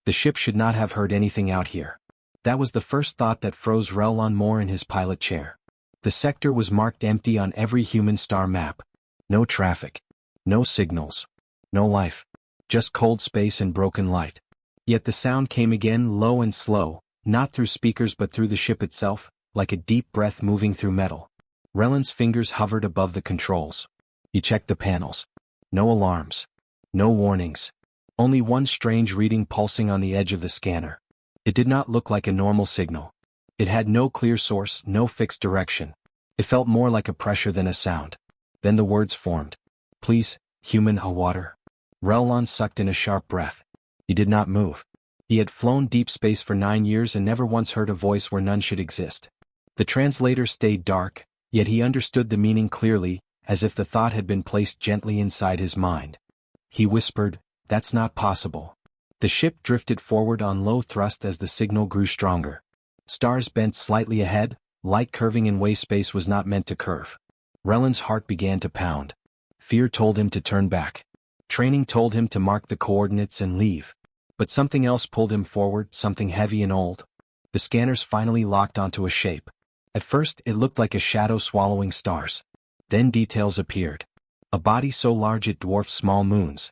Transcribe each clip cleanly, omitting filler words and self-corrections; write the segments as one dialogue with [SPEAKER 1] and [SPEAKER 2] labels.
[SPEAKER 1] The ship should not have heard anything out here. That was the first thought that froze Relon more in his pilot chair. The sector was marked empty on every human star map. No traffic. No signals. No life. Just cold space and broken light. Yet the sound came again, low and slow, not through speakers but through the ship itself, like a deep breath moving through metal. Relon's fingers hovered above the controls. He checked the panels. No alarms. No warnings. Only one strange reading pulsing on the edge of the scanner. It did not look like a normal signal. It had no clear source, no fixed direction. It felt more like a pressure than a sound. Then the words formed. Please, human, a water. Relon sucked in a sharp breath. He did not move. He had flown deep space for 9 years and never once heard a voice where none should exist. The translator stayed dark, yet he understood the meaning clearly, as if the thought had been placed gently inside his mind. He whispered, "That's not possible." The ship drifted forward on low thrust as the signal grew stronger. Stars bent slightly ahead, light curving in ways space was not meant to curve. Relon's heart began to pound. Fear told him to turn back. Training told him to mark the coordinates and leave. But something else pulled him forward, something heavy and old. The scanners finally locked onto a shape. At first it looked like a shadow swallowing stars. Then details appeared. A body so large it dwarfed small moons.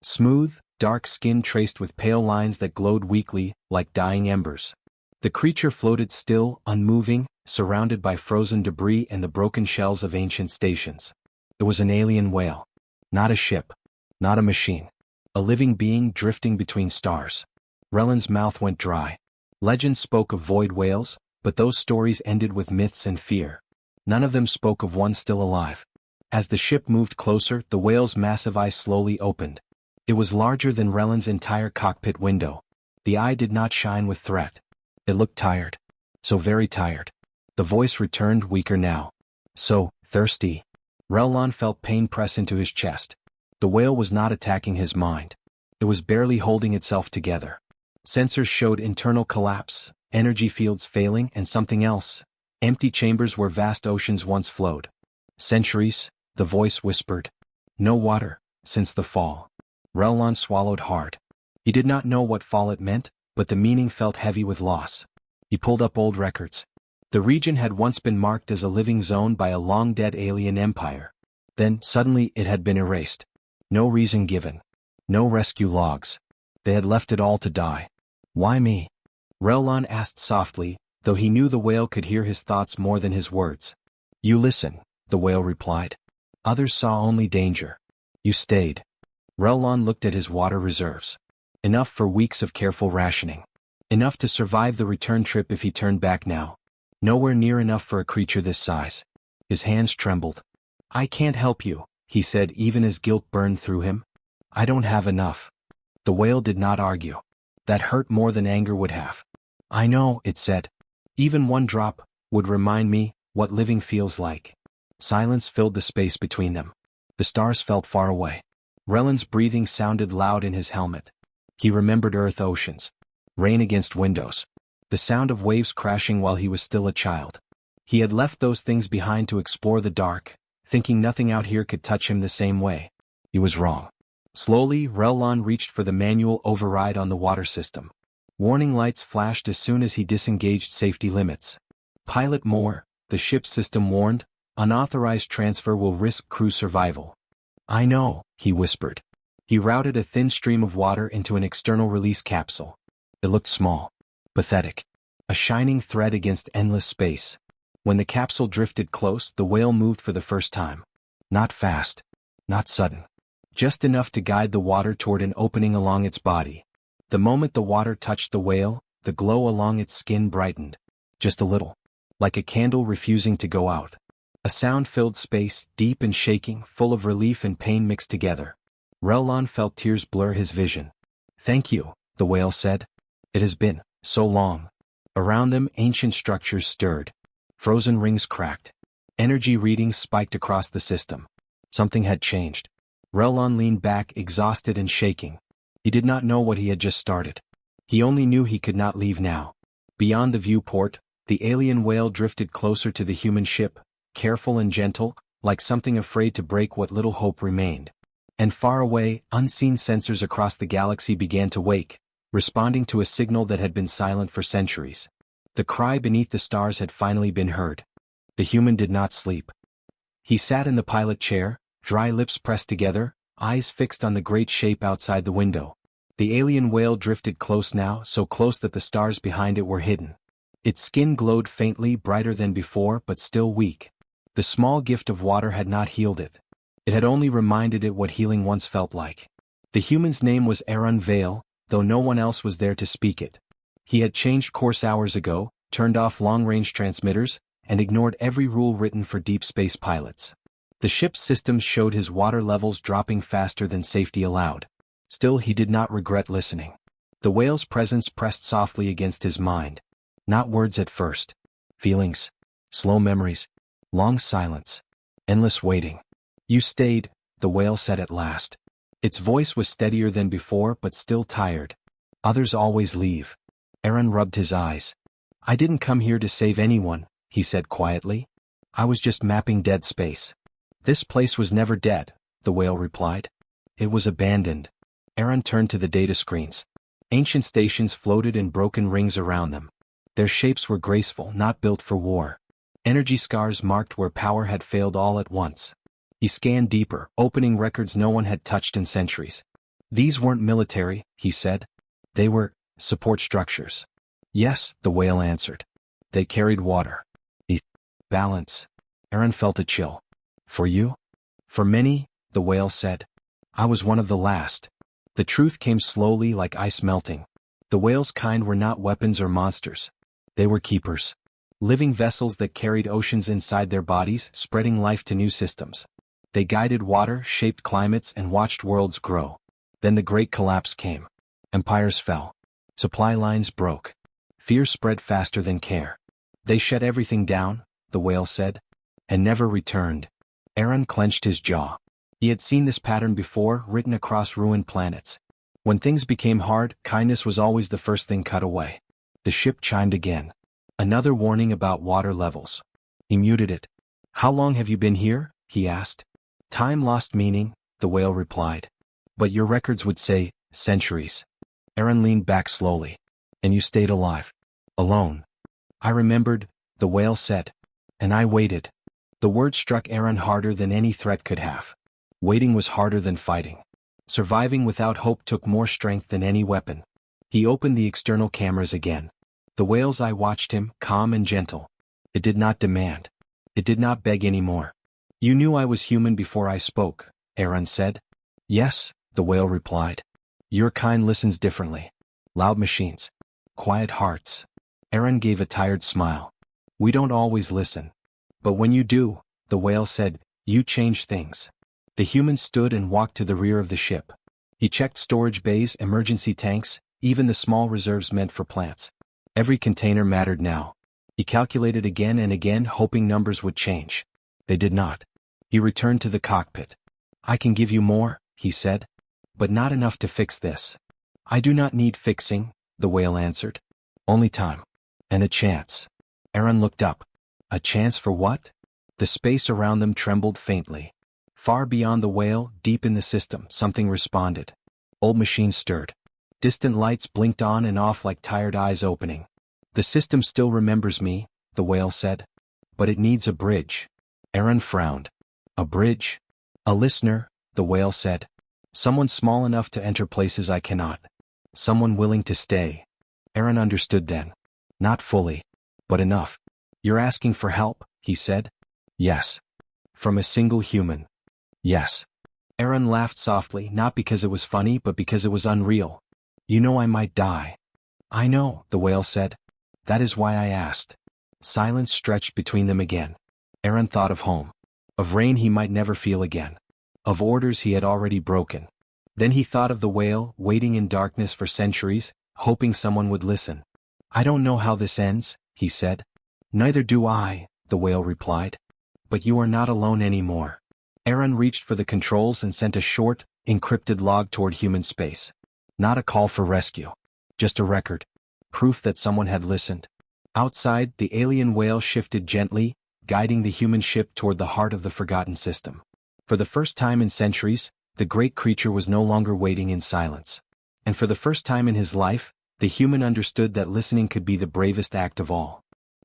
[SPEAKER 1] Smooth, dark skin traced with pale lines that glowed weakly, like dying embers. The creature floated still, unmoving, surrounded by frozen debris and the broken shells of ancient stations. It was an alien whale. Not a ship. Not a machine. A living being drifting between stars. Relon's mouth went dry. Legends spoke of void whales, but those stories ended with myths and fear. None of them spoke of one still alive. As the ship moved closer, the whale's massive eye slowly opened. It was larger than Relon's entire cockpit window. The eye did not shine with threat. It looked tired. So very tired. The voice returned, weaker now. So thirsty. Relon felt pain press into his chest. The whale was not attacking his mind. It was barely holding itself together. Sensors showed internal collapse, energy fields failing, and something else. Empty chambers where vast oceans once flowed. Centuries, the voice whispered. No water, since the fall. Relon swallowed hard. He did not know what fall it meant, but the meaning felt heavy with loss. He pulled up old records. The region had once been marked as a living zone by a long-dead alien empire. Then, suddenly, it had been erased. No reason given. No rescue logs. They had left it all to die. Why me? Relon asked softly, though he knew the whale could hear his thoughts more than his words. You listen, the whale replied. Others saw only danger. You stayed. Relon looked at his water reserves. Enough for weeks of careful rationing. Enough to survive the return trip if he turned back now. Nowhere near enough for a creature this size. His hands trembled. I can't help you, he said even as guilt burned through him. I don't have enough. The whale did not argue. That hurt more than anger would have. I know, it said. Even one drop would remind me what living feels like. Silence filled the space between them. The stars felt far away. Relon's breathing sounded loud in his helmet. He remembered Earth oceans. Rain against windows. The sound of waves crashing while he was still a child. He had left those things behind to explore the dark, thinking nothing out here could touch him the same way. He was wrong. Slowly, Relon reached for the manual override on the water system. Warning lights flashed as soon as he disengaged safety limits. Pilot more, the ship system warned, unauthorized transfer will risk crew survival. I know, he whispered. He routed a thin stream of water into an external release capsule. It looked small. Pathetic. A shining thread against endless space. When the capsule drifted close, the whale moved for the first time. Not fast. Not sudden. Just enough to guide the water toward an opening along its body. The moment the water touched the whale, the glow along its skin brightened. Just a little. Like a candle refusing to go out. A sound filled space, deep and shaking, full of relief and pain mixed together. Relon felt tears blur his vision. Thank you, the whale said. It has been so long. Around them, ancient structures stirred. Frozen rings cracked. Energy readings spiked across the system. Something had changed. Relon leaned back, exhausted and shaking. He did not know what he had just started. He only knew he could not leave now. Beyond the viewport, the alien whale drifted closer to the human ship, careful and gentle, like something afraid to break what little hope remained. And far away, unseen sensors across the galaxy began to wake, responding to a signal that had been silent for centuries. The cry beneath the stars had finally been heard. The human did not sleep. He sat in the pilot chair, dry lips pressed together, eyes fixed on the great shape outside the window. The alien whale drifted close now, so close that the stars behind it were hidden. Its skin glowed faintly, brighter than before, but still weak. The small gift of water had not healed it. It had only reminded it what healing once felt like. The human's name was Aaron Vale, though no one else was there to speak it. He had changed course hours ago, turned off long-range transmitters, and ignored every rule written for deep space pilots. The ship's systems showed his water levels dropping faster than safety allowed. Still, he did not regret listening. The whale's presence pressed softly against his mind. Not words at first. Feelings. Slow memories. Long silence. Endless waiting. "You stayed," the whale said at last. Its voice was steadier than before but still tired. "Others always leave." Aaron rubbed his eyes. "I didn't come here to save anyone," he said quietly. "I was just mapping dead space." "This place was never dead," the whale replied. "It was abandoned." Aaron turned to the data screens. Ancient stations floated in broken rings around them. Their shapes were graceful, not built for war. Energy scars marked where power had failed all at once. He scanned deeper, opening records no one had touched in centuries. "These weren't military," he said. "They were support structures." "Yes," the whale answered. "They carried water. Balance." Aaron felt a chill. "For you?" "For many," the whale said. "I was one of the last." The truth came slowly, like ice melting. The whale's kind were not weapons or monsters. They were keepers. Living vessels that carried oceans inside their bodies, spreading life to new systems. They guided water, shaped climates, and watched worlds grow. Then the great collapse came. Empires fell. Supply lines broke. Fear spread faster than care. "They shut everything down," the whale said, "and never returned." Aaron clenched his jaw. He had seen this pattern before, written across ruined planets. When things became hard, kindness was always the first thing cut away. The ship chimed again. Another warning about water levels. He muted it. "How long have you been here?" he asked. "Time lost meaning," the whale replied. "But your records would say, centuries." Aaron leaned back slowly. "And you stayed alive. Alone." "I remembered," the whale said. "And I waited." The word struck Aaron harder than any threat could have. Waiting was harder than fighting. Surviving without hope took more strength than any weapon. He opened the external cameras again. The whale's eye watched him, calm and gentle. It did not demand. It did not beg anymore. "You knew I was human before I spoke," Aaron said. "Yes," the whale replied. "Your kind listens differently. Loud machines. Quiet hearts." Aaron gave a tired smile. "We don't always listen. But when you do," the whale said, "you change things." The human stood and walked to the rear of the ship. He checked storage bays, emergency tanks, even the small reserves meant for plants. Every container mattered now. He calculated again and again, hoping numbers would change. They did not. He returned to the cockpit. "I can give you more," he said. "But not enough to fix this." "I do not need fixing," the whale answered. "Only time. And a chance." Aaron looked up. A chance for what? The space around them trembled faintly. Far beyond the whale, deep in the system, something responded. Old machines stirred. Distant lights blinked on and off like tired eyes opening. "The system still remembers me," the whale said. "But it needs a bridge." Aaron frowned. "A bridge?" "A listener," the whale said. "Someone small enough to enter places I cannot. Someone willing to stay." Aaron understood then. Not fully. But enough. "You're asking for help," he said. "Yes." "From a single human." "Yes." Aaron laughed softly, not because it was funny but because it was unreal. "You know I might die." "I know," the whale said. "That is why I asked." Silence stretched between them again. Aaron thought of home. Of rain he might never feel again. Of orders he had already broken. Then he thought of the whale, waiting in darkness for centuries, hoping someone would listen. "I don't know how this ends," he said. "Neither do I," the whale replied. "But you are not alone anymore." Aaron reached for the controls and sent a short, encrypted log toward human space. Not a call for rescue. Just a record. Proof that someone had listened. Outside, the alien whale shifted gently, guiding the human ship toward the heart of the forgotten system. For the first time in centuries, the great creature was no longer waiting in silence. And for the first time in his life, the human understood that listening could be the bravest act of all.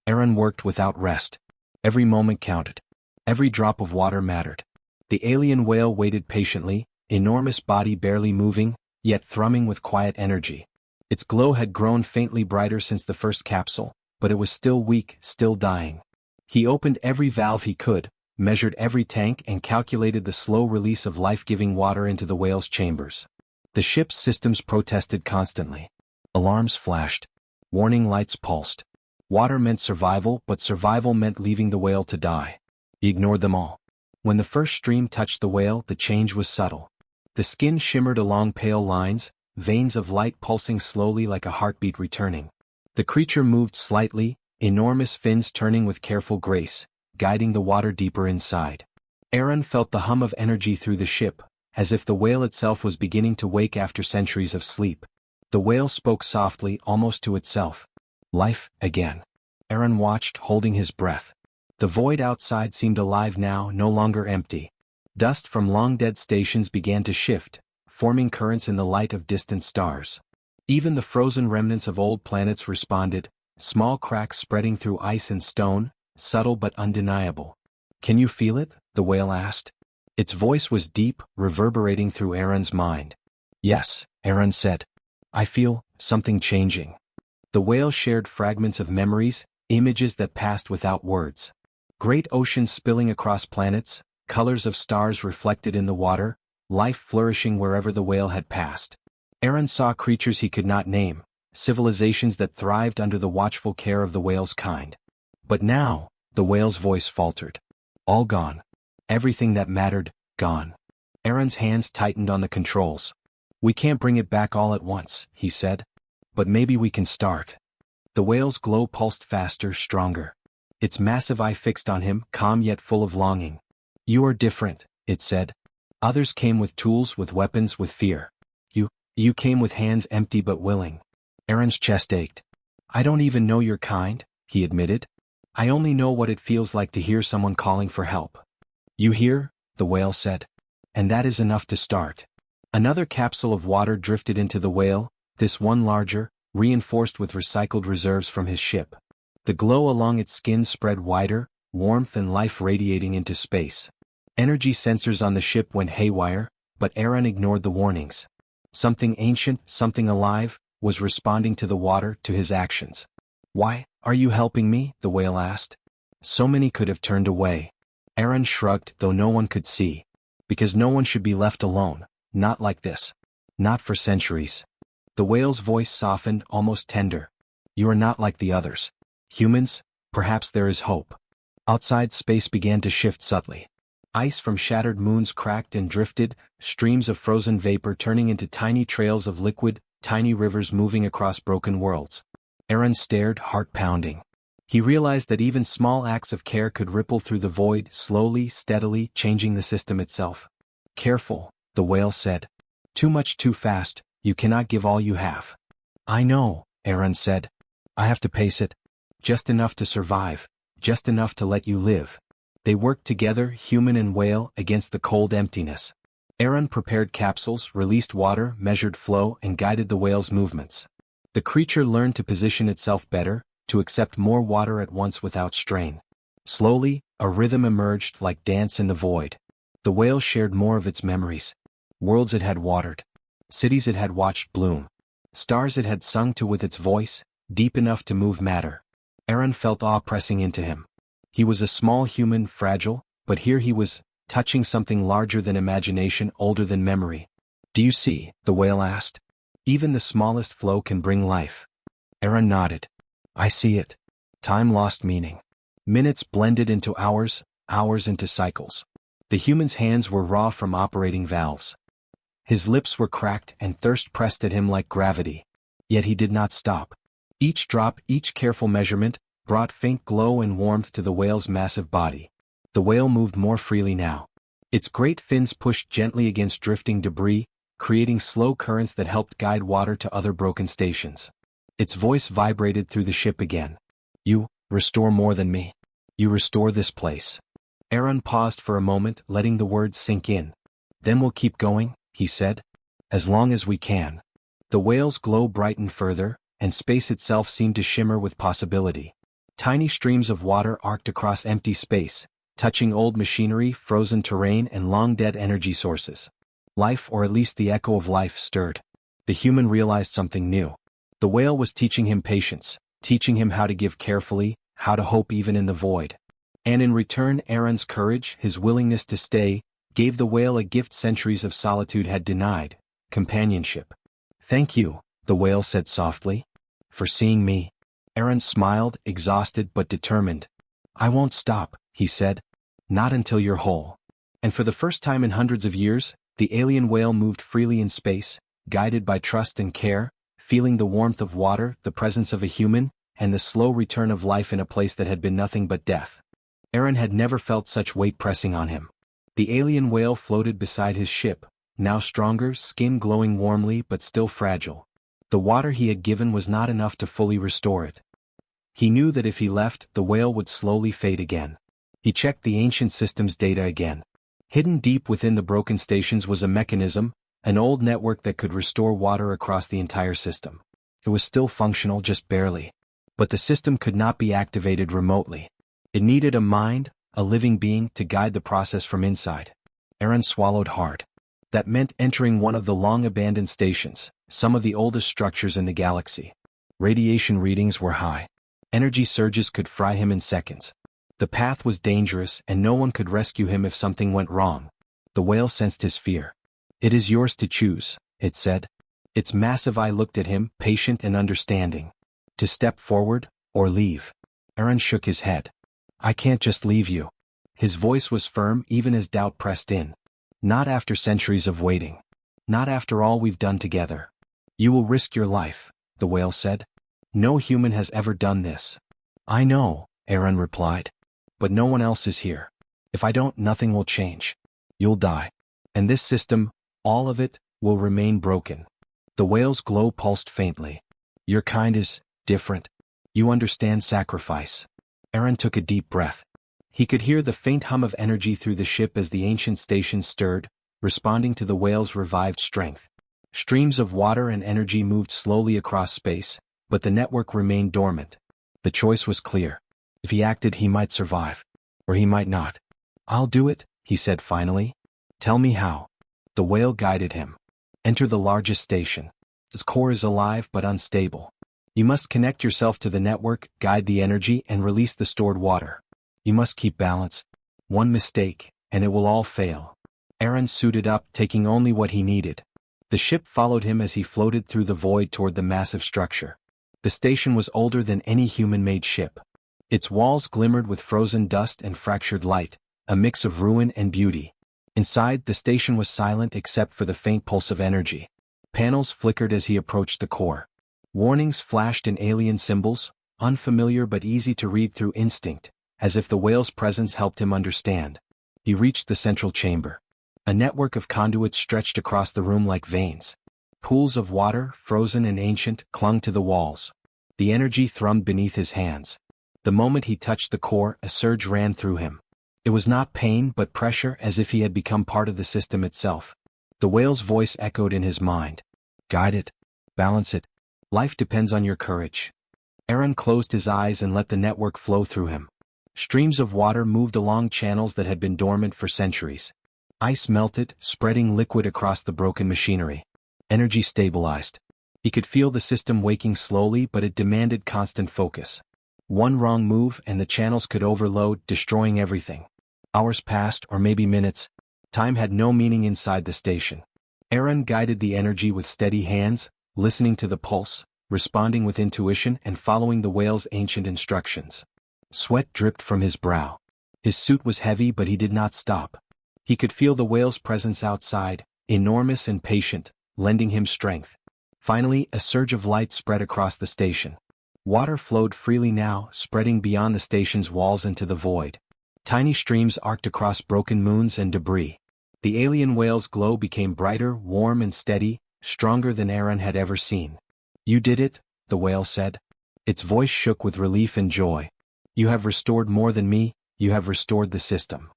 [SPEAKER 1] Aaron worked without rest. Every moment counted. Every drop of water mattered. The alien whale waited patiently, enormous body barely moving, yet thrumming with quiet energy. Its glow had grown faintly brighter since the first capsule, but it was still weak, still dying. He opened every valve he could, measured every tank and calculated the slow release of life-giving water into the whale's chambers. The ship's systems protested constantly. Alarms flashed. Warning lights pulsed. Water meant survival, but survival meant leaving the whale to die. He ignored them all. When the first stream touched the whale, the change was subtle. The skin shimmered along pale lines, veins of light pulsing slowly like a heartbeat returning. The creature moved slightly, enormous fins turning with careful grace, guiding the water deeper inside. Aaron felt the hum of energy through the ship, as if the whale itself was beginning to wake after centuries of sleep. The whale spoke softly, almost to itself. Life, again. Aaron watched, holding his breath. The void outside seemed alive now, no longer empty. Dust from long-dead stations began to shift, forming currents in the light of distant stars. Even the frozen remnants of old planets responded, small cracks spreading through ice and stone, subtle but undeniable. "Can you feel it?" the whale asked. Its voice was deep, reverberating through Aaron's mind. "Yes," Aaron said. "I feel something changing." The whale shared fragments of memories, images that passed without words. Great oceans spilling across planets, colors of stars reflected in the water, life flourishing wherever the whale had passed. Aaron saw creatures he could not name, civilizations that thrived under the watchful care of the whale's kind. But now, the whale's voice faltered. All gone. Everything that mattered, gone. Aaron's hands tightened on the controls. "We can't bring it back all at once," he said. "But maybe we can start." The whale's glow pulsed faster, stronger. Its massive eye fixed on him, calm yet full of longing. "You are different," it said. "Others came with tools, with weapons, with fear. You came with hands empty but willing." Aaron's chest ached. "I don't even know your kind," he admitted. "I only know what it feels like to hear someone calling for help." "You hear?" the whale said. "And that is enough to start." Another capsule of water drifted into the whale, this one larger, reinforced with recycled reserves from his ship. The glow along its skin spread wider, warmth and life radiating into space. Energy sensors on the ship went haywire, but Aaron ignored the warnings. Something ancient, something alive, was responding to the water, to his actions. "Why are you helping me?" the whale asked. So many could have turned away. Aaron shrugged, though no one could see. "Because no one should be left alone, not like this. Not for centuries." The whale's voice softened, almost tender. "You are not like the others. Humans, perhaps there is hope." Outside, space began to shift subtly. Ice from shattered moons cracked and drifted, streams of frozen vapor turning into tiny trails of liquid, tiny rivers moving across broken worlds. Aaron stared, heart pounding. He realized that even small acts of care could ripple through the void, slowly, steadily, changing the system itself. "Careful," the whale said. "Too much too fast, you cannot give all you have." "I know," Aaron said. "I have to pace it. Just enough to survive, just enough to let you live." They worked together, human and whale, against the cold emptiness. Aaron prepared capsules, released water, measured flow, and guided the whale's movements. The creature learned to position itself better, to accept more water at once without strain. Slowly, a rhythm emerged, like dance in the void. The whale shared more of its memories. Worlds it had watered. Cities it had watched bloom. Stars it had sung to with its voice, deep enough to move matter. Aaron felt awe pressing into him. He was a small human, fragile, but here he was, touching something larger than imagination, older than memory. "Do you see?" the whale asked. "Even the smallest flow can bring life." Aaron nodded. "I see it." Time lost meaning. Minutes blended into hours, hours into cycles. The human's hands were raw from operating valves. His lips were cracked and thirst pressed at him like gravity. Yet he did not stop. Each drop, each careful measurement, brought faint glow and warmth to the whale's massive body. The whale moved more freely now. Its great fins pushed gently against drifting debris, creating slow currents that helped guide water to other broken stations. Its voice vibrated through the ship again. "You restore more than me. You restore this place." Aaron paused for a moment, letting the words sink in. "Then we'll keep going," he said. "As long as we can." The whale's glow brightened further, and space itself seemed to shimmer with possibility. Tiny streams of water arced across empty space, touching old machinery, frozen terrain, and long-dead energy sources. Life, or at least the echo of life, stirred. The human realized something new. The whale was teaching him patience, teaching him how to give carefully, how to hope even in the void. And in return, Aaron's courage, his willingness to stay, gave the whale a gift centuries of solitude had denied: companionship. "Thank you," the whale said softly, "for seeing me." Aaron smiled, exhausted but determined. "I won't stop," he said. "Not until you're whole." And for the first time in hundreds of years, the alien whale moved freely in space, guided by trust and care, feeling the warmth of water, the presence of a human, and the slow return of life in a place that had been nothing but death. Aaron had never felt such weight pressing on him. The alien whale floated beside his ship, now stronger, skin glowing warmly but still fragile. The water he had given was not enough to fully restore it. He knew that if he left, the whale would slowly fade again. He checked the ancient system's data again. Hidden deep within the broken stations was a mechanism, an old network that could restore water across the entire system. It was still functional, just barely. But the system could not be activated remotely. It needed a mind, a living being, to guide the process from inside. Aaron swallowed hard. That meant entering one of the long-abandoned stations, some of the oldest structures in the galaxy. Radiation readings were high. Energy surges could fry him in seconds. The path was dangerous, and no one could rescue him if something went wrong. The whale sensed his fear. "It is yours to choose," it said. Its massive eye looked at him, patient and understanding. "To step forward, or leave." Aaron shook his head. "I can't just leave you." His voice was firm even as doubt pressed in. "Not after centuries of waiting. Not after all we've done together." "You will risk your life," the whale said. "No human has ever done this." "I know," Aaron replied. "But no one else is here. If I don't, nothing will change. You'll die. And this system, all of it, will remain broken." The whale's glow pulsed faintly. "Your kind is different. You understand sacrifice." Aaron took a deep breath. He could hear the faint hum of energy through the ship as the ancient station stirred, responding to the whale's revived strength. Streams of water and energy moved slowly across space, but the network remained dormant. The choice was clear. If he acted, he might survive. Or he might not. "I'll do it," he said finally. "Tell me how." The whale guided him. "Enter the largest station. Its core is alive but unstable. You must connect yourself to the network, guide the energy, and release the stored water. You must keep balance. One mistake, and it will all fail." Aaron suited up, taking only what he needed. The ship followed him as he floated through the void toward the massive structure. The station was older than any human-made ship. Its walls glimmered with frozen dust and fractured light, a mix of ruin and beauty. Inside, the station was silent except for the faint pulse of energy. Panels flickered as he approached the core. Warnings flashed in alien symbols, unfamiliar but easy to read through instinct, as if the whale's presence helped him understand. He reached the central chamber. A network of conduits stretched across the room like veins. Pools of water, frozen and ancient, clung to the walls. The energy thrummed beneath his hands. The moment he touched the core, a surge ran through him. It was not pain but pressure, as if he had become part of the system itself. The whale's voice echoed in his mind. "Guide it. Balance it. Life depends on your courage." Aaron closed his eyes and let the network flow through him. Streams of water moved along channels that had been dormant for centuries. Ice melted, spreading liquid across the broken machinery. Energy stabilized. He could feel the system waking slowly, but it demanded constant focus. One wrong move and the channels could overload, destroying everything. Hours passed, or maybe minutes. Time had no meaning inside the station. Aaron guided the energy with steady hands, listening to the pulse, responding with intuition, and following the whale's ancient instructions. Sweat dripped from his brow. His suit was heavy, but he did not stop. He could feel the whale's presence outside, enormous and patient, lending him strength. Finally, a surge of light spread across the station. Water flowed freely now, spreading beyond the station's walls into the void. Tiny streams arced across broken moons and debris. The alien whale's glow became brighter, warm and steady, stronger than Aaron had ever seen. "You did it," the whale said. Its voice shook with relief and joy. "You have restored more than me, you have restored the system."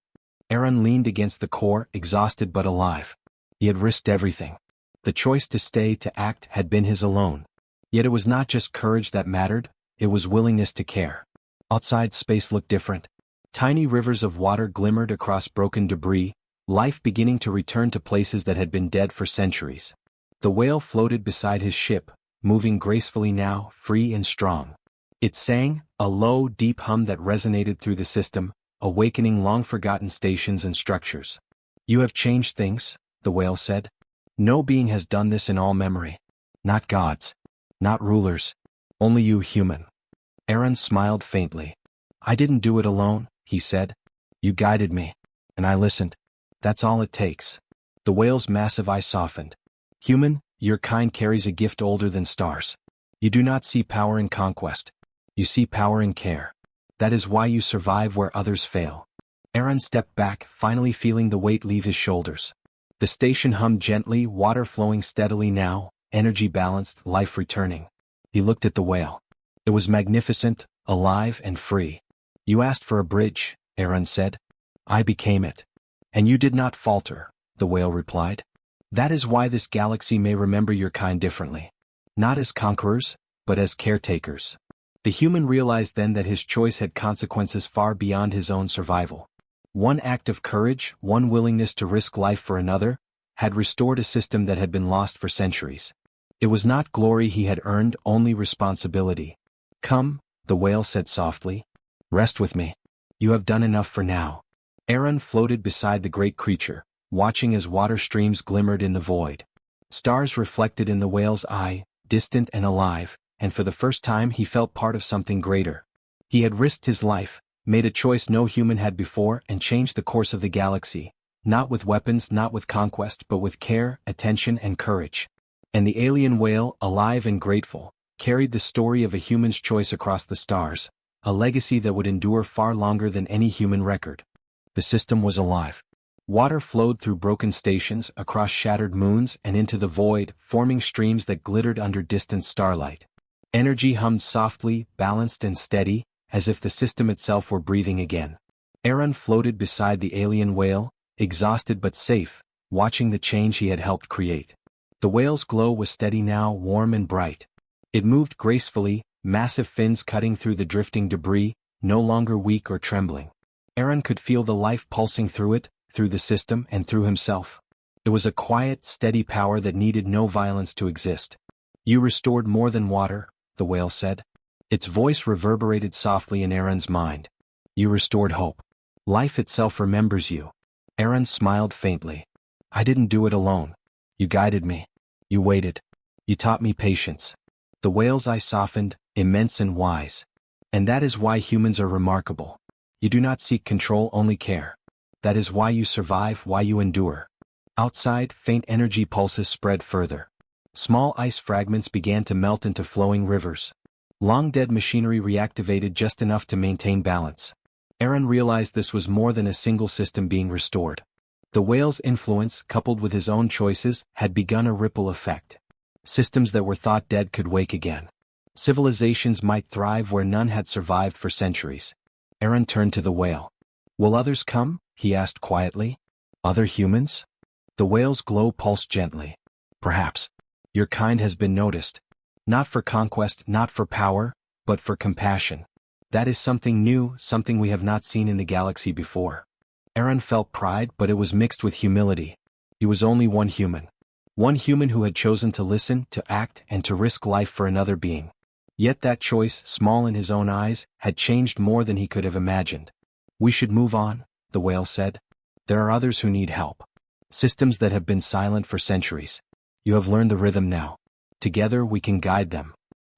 [SPEAKER 1] Aaron leaned against the core, exhausted but alive. He had risked everything. The choice to stay, to act, had been his alone. Yet it was not just courage that mattered, it was willingness to care. Outside, space looked different. Tiny rivers of water glimmered across broken debris, life beginning to return to places that had been dead for centuries. The whale floated beside his ship, moving gracefully now, free and strong. It sang, a low, deep hum that resonated through the system, awakening long-forgotten stations and structures. "You have changed things," the whale said. "No being has done this in all memory. Not gods. Not rulers. Only you, human." Aaron smiled faintly. "I didn't do it alone," he said. "You guided me. And I listened. That's all it takes." The whale's massive eye softened. "Human, your kind carries a gift older than stars. You do not see power in conquest. You see power in care. That is why you survive where others fail." Aaron stepped back, finally feeling the weight leave his shoulders. The station hummed gently, water flowing steadily now, energy balanced, life returning. He looked at the whale. It was magnificent, alive and free. "You asked for a bridge," Aaron said. "I became it." "And you did not falter," the whale replied. "That is why this galaxy may remember your kind differently. Not as conquerors, but as caretakers." The human realized then that his choice had consequences far beyond his own survival. One act of courage, one willingness to risk life for another, had restored a system that had been lost for centuries. It was not glory he had earned, only responsibility. "Come," the whale said softly. "Rest with me. You have done enough for now." Aaron floated beside the great creature, watching as water streams glimmered in the void. Stars reflected in the whale's eye, distant and alive, and for the first time he felt part of something greater. He had risked his life, made a choice no human had before, and changed the course of the galaxy, not with weapons, not with conquest, but with care, attention, and courage. And the alien whale, alive and grateful, carried the story of a human's choice across the stars, a legacy that would endure far longer than any human record. The system was alive. Water flowed through broken stations, across shattered moons, and into the void, forming streams that glittered under distant starlight. Energy hummed softly, balanced and steady, as if the system itself were breathing again. Aaron floated beside the alien whale, exhausted but safe, watching the change he had helped create. The whale's glow was steady now, warm and bright. It moved gracefully, massive fins cutting through the drifting debris, no longer weak or trembling. Aaron could feel the life pulsing through it, through the system, and through himself. It was a quiet, steady power that needed no violence to exist. "You restored more than water," the whale said. Its voice reverberated softly in Aaron's mind. "You restored hope. Life itself remembers you." Aaron smiled faintly. "I didn't do it alone. You guided me. You waited. You taught me patience." The whale's eye softened, immense and wise. "And that is why humans are remarkable. You do not seek control, only care. That is why you survive, why you endure." Outside, faint energy pulses spread further. Small ice fragments began to melt into flowing rivers. Long-dead machinery reactivated just enough to maintain balance. Aaron realized this was more than a single system being restored. The whale's influence, coupled with his own choices, had begun a ripple effect. Systems that were thought dead could wake again. Civilizations might thrive where none had survived for centuries. Aaron turned to the whale. "Will others come?" he asked quietly. "Other humans?" The whale's glow pulsed gently. "Perhaps. Your kind has been noticed. Not for conquest, not for power, but for compassion. That is something new, something we have not seen in the galaxy before." Aaron felt pride, but it was mixed with humility. He was only one human. One human who had chosen to listen, to act, and to risk life for another being. Yet that choice, small in his own eyes, had changed more than he could have imagined. "We should move on," the whale said. "There are others who need help. Systems that have been silent for centuries. You have learned the rhythm now. Together we can guide them."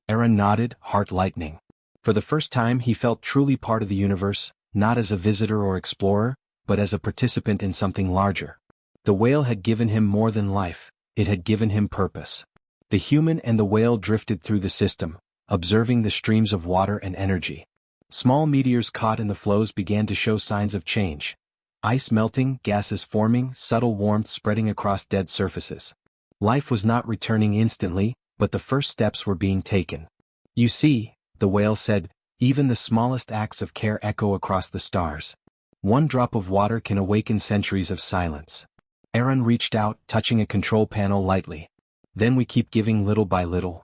[SPEAKER 1] Aaron nodded, heart lightening. For the first time he felt truly part of the universe, not as a visitor or explorer, but as a participant in something larger. The whale had given him more than life, it had given him purpose. The human and the whale drifted through the system, observing the streams of water and energy. Small meteors caught in the flows began to show signs of change. Ice melting, gases forming, subtle warmth spreading across dead surfaces. Life was not returning instantly, but the first steps were being taken. "You see," the whale said, "even the smallest acts of care echo across the stars. One drop of water can awaken centuries of silence." Aaron reached out, touching a control panel lightly. Then we keep giving little by little.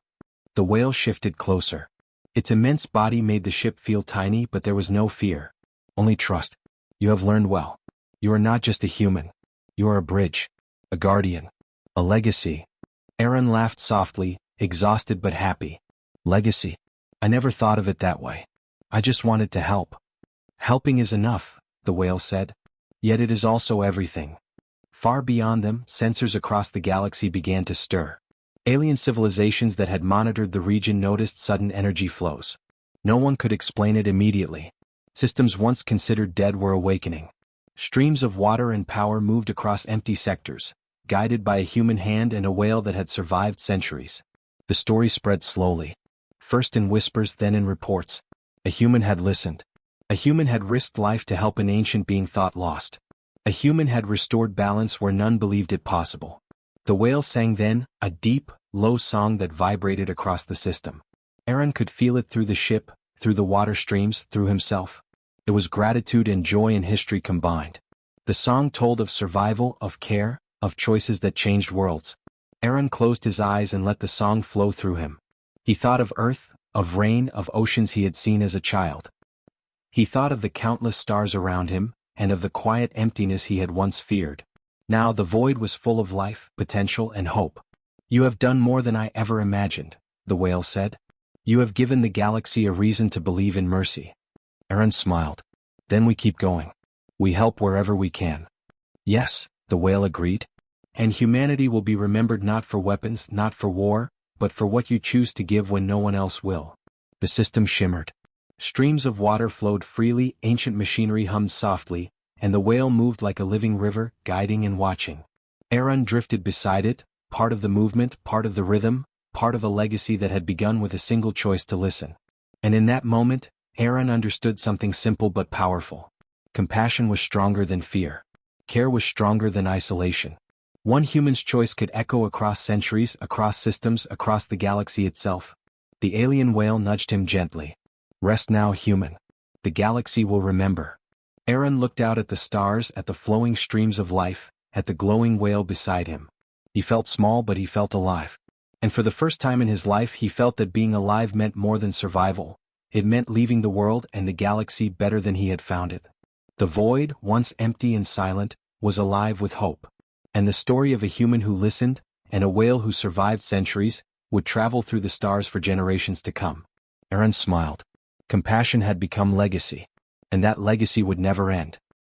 [SPEAKER 1] The whale shifted closer. Its immense body made the ship feel tiny, but there was no fear. Only trust. You have learned well. You are not just a human. You are a bridge. A guardian. A legacy. Aaron laughed softly, exhausted but happy. Legacy. I never thought of it that way. I just wanted to help. Helping is enough, the whale said. Yet it is also everything. Far beyond them, sensors across the galaxy began to stir. Alien civilizations that had monitored the region noticed sudden energy flows. No one could explain it immediately. Systems once considered dead were awakening. Streams of water and power moved across empty sectors, guided by a human hand and a whale that had survived centuries. The story spread slowly. First in whispers, then in reports. A human had listened. A human had risked life to help an ancient being thought lost. A human had restored balance where none believed it possible. The whale sang then, a deep, low song that vibrated across the system. Aaron could feel it through the ship, through the water streams, through himself. It was gratitude and joy and history combined. The song told of survival, of care, of choices that changed worlds. Aaron closed his eyes and let the song flow through him. He thought of Earth, of rain, of oceans he had seen as a child. He thought of the countless stars around him, and of the quiet emptiness he had once feared. Now the void was full of life, potential, and hope. You have done more than I ever imagined, the whale said. You have given the galaxy a reason to believe in mercy. Aaron smiled. Then we keep going. We help wherever we can. Yes, the whale agreed. And humanity will be remembered not for weapons, not for war, but for what you choose to give when no one else will. The system shimmered. Streams of water flowed freely, ancient machinery hummed softly, and the whale moved like a living river, guiding and watching. Aaron drifted beside it, part of the movement, part of the rhythm, part of a legacy that had begun with a single choice to listen. And in that moment, Aaron understood something simple but powerful. Compassion was stronger than fear. Care was stronger than isolation. One human's choice could echo across centuries, across systems, across the galaxy itself. The alien whale nudged him gently. Rest now, human. The galaxy will remember. Aaron looked out at the stars, at the flowing streams of life, at the glowing whale beside him. He felt small, but he felt alive. And for the first time in his life he felt that being alive meant more than survival. It meant leaving the world and the galaxy better than he had found it. The void, once empty and silent, was alive with hope. And the story of a human who listened, and a whale who survived centuries, would travel through the stars for generations to come. Aaron smiled. Compassion had become legacy. And that legacy would never end.